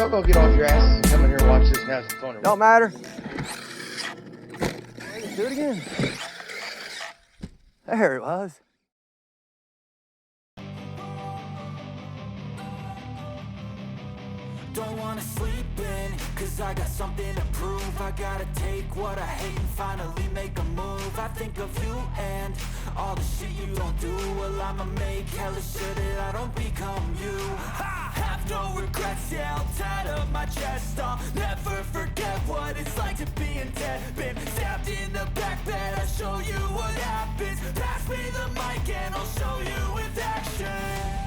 Don't go get off your ass and come in here and watch this and have some fun. Don't matter. Do it again. There it was. Don't wanna sleep in, cause I got something to prove. I gotta take what I hate and finally make a move. I think of you and all the shit you don't do. Well, I'ma make hella sure that I don't become you. I have no regrets, yeah, I'll tie up my chest. I'll never forget what it's like to be in debt. Been stabbed in the back bed, I'll show you what happens. Pass me the mic and I'll show you with action.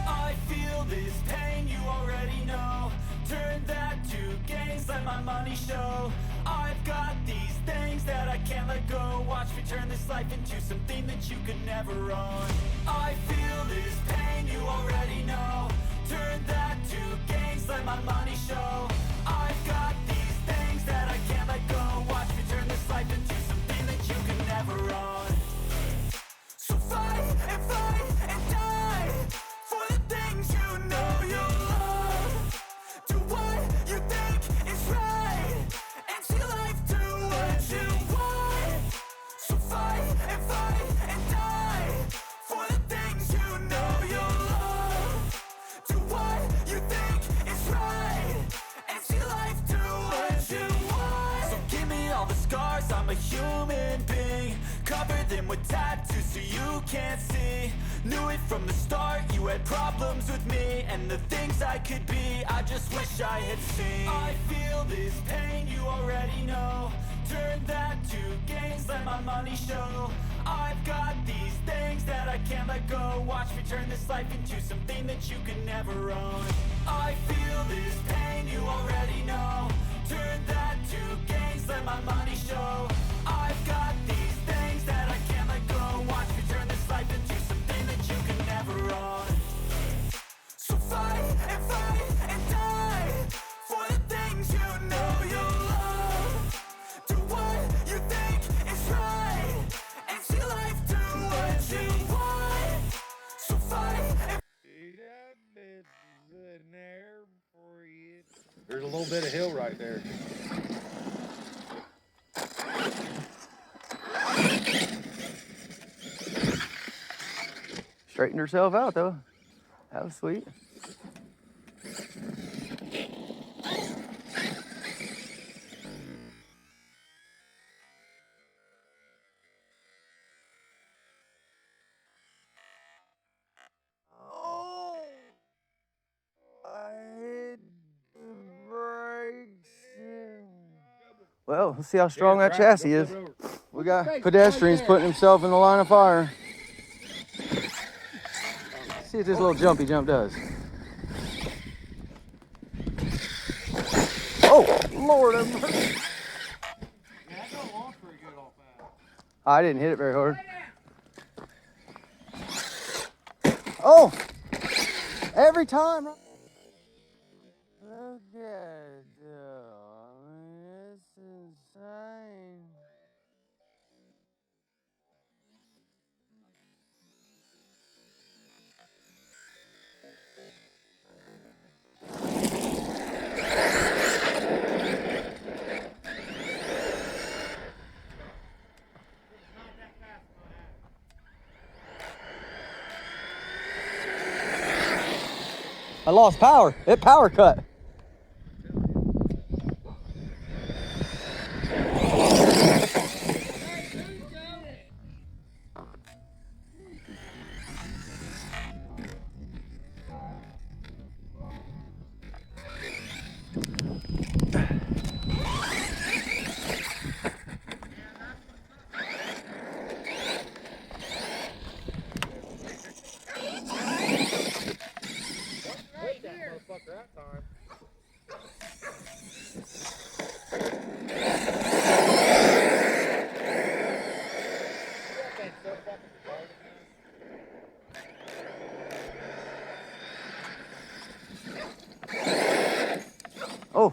I feel this pain, you already know. Turn that to gains, let my money show. I've got these things that I can't let go. Watch me turn this life into something that you could never own. I feel this pain, you already know. Turn that to gains, let my money show. I've got these things that I can't let go. Watch me turn this life into something that you could never own. So fight and die for the things you know you love. Do what you think is right, and see life do what you want. So fight and die for the things you know you love. Do what you think is right, and see life do what you want. So give me all the scars, I'm a human being. Cover them with tattoos so you can't see. Knew it from the start, you had problems with me and the things I could be, I just wish I had seen. I feel this pain, you already know. Turn that to gains, let my money show. I've got these things that I can't let go. Watch me turn this life into something that you can never own. I feel this pain, you already know. Turn that to gains, let my money show. I've got these things that I can't let go. Watch me turn this life into something that you can never own. So fight and die for the things you know you love. Do what you think is right, and see life do what you want. So fight and There's a little bit of hill right there. Straightened herself out though. That was sweet. Oh, I hit the brakes. Well, let's see how strong that chassis is. We got pedestrians putting himself in the line of fire. See what this little jumpy jump does. Oh, Lord have mercy. Yeah, that don't launch pretty good off that. I didn't hit it very hard. Oh, every time. Look at it. It's insane. I lost power. It power cut. That time. Oh.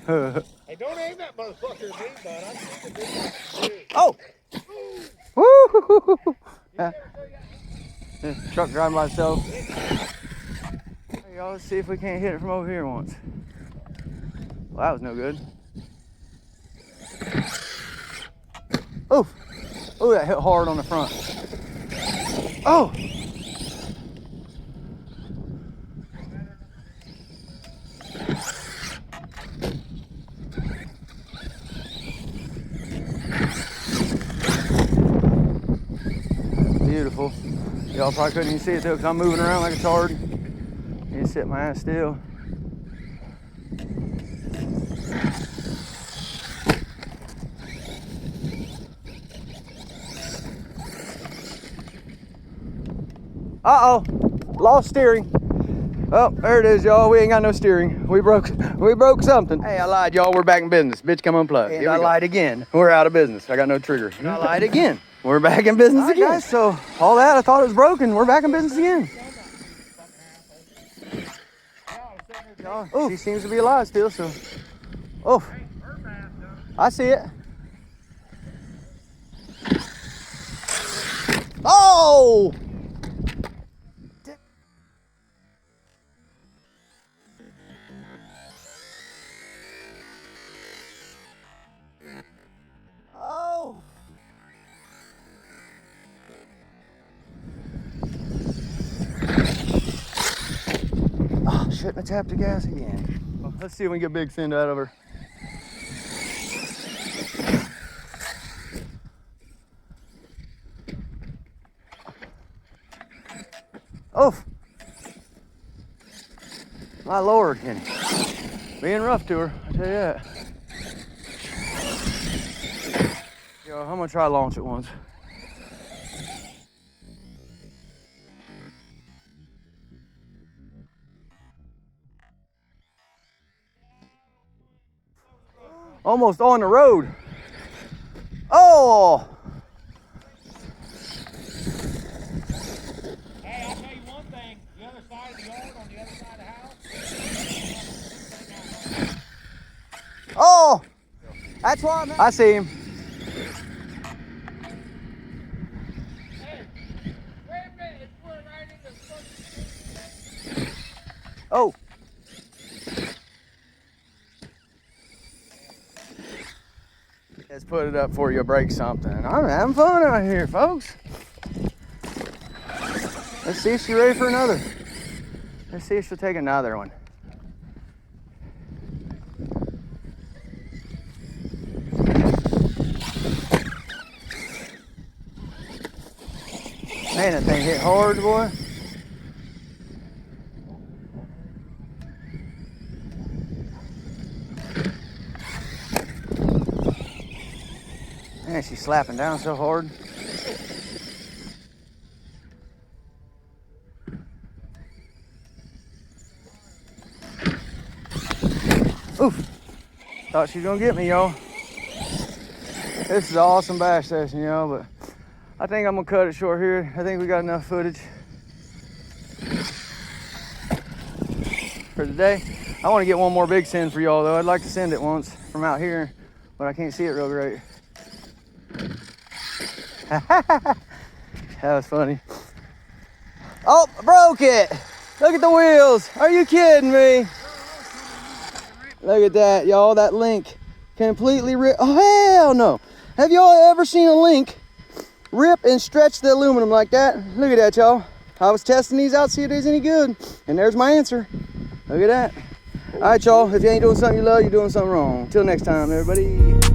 Hey, don't aim that motherfucker at me, bud. I think the big Oh. Woo! Truck driving by itself. Y'all, let's see if we can't hit it from over here once. Well, that was no good. Oh, oh, that hit hard on the front. Oh. Beautiful. Y'all probably couldn't even see it though, because I'm moving around like a tard. You can sit my ass still. Uh-oh, lost steering. Oh, there it is, y'all. We ain't got no steering. We broke something. Hey, I lied, y'all. We're back in business. Bitch, come unplug. And I lied again. We're out of business. I got no trigger. And I lied again. We're back in business again. Guys, so all that, I thought it was broken. We're back in business again. Oh, she seems to be alive still, so. Oh, I see it. Oh! Oh! Oh, shouldn't have tapped the gas again. Well, let's see if we can get big send out of her. Oh! My Lord, Kenny. Being rough to her, I tell you that. Yo, I'm gonna try to launch it once. Almost on the road. Oh! Hey, I'll tell you one thing. The other side of the yard, on the other side of the house. Oh! That's why I'm. I see him. Hey, wait a minute. It's pulling right into the fucking. Oh. Let's put it up before you break something. I'm having fun out here, folks. Let's see if she's ready for another. Let's see if she'll take another one. Man, that thing hit hard, boy. Man, she's slapping down so hard. Oof. Thought she was gonna get me, y'all. This is an awesome bass session, y'all, but I think I'm gonna cut it short here. I think we got enough footage for today. I want to get one more big send for y'all though. I'd like to send it once from out here, but I can't see it real great. That was funny. Oh, I broke it. Look at the wheels. Are you kidding me? Look at that, y'all. That link completely ripped. Oh, hell no. Have y'all ever seen a link rip and stretch the aluminum like that? Look at that, y'all. I was testing these out, see if there's any good. And there's my answer. Look at that. All right, y'all. If you ain't doing something you love, you're doing something wrong. Until next time, everybody.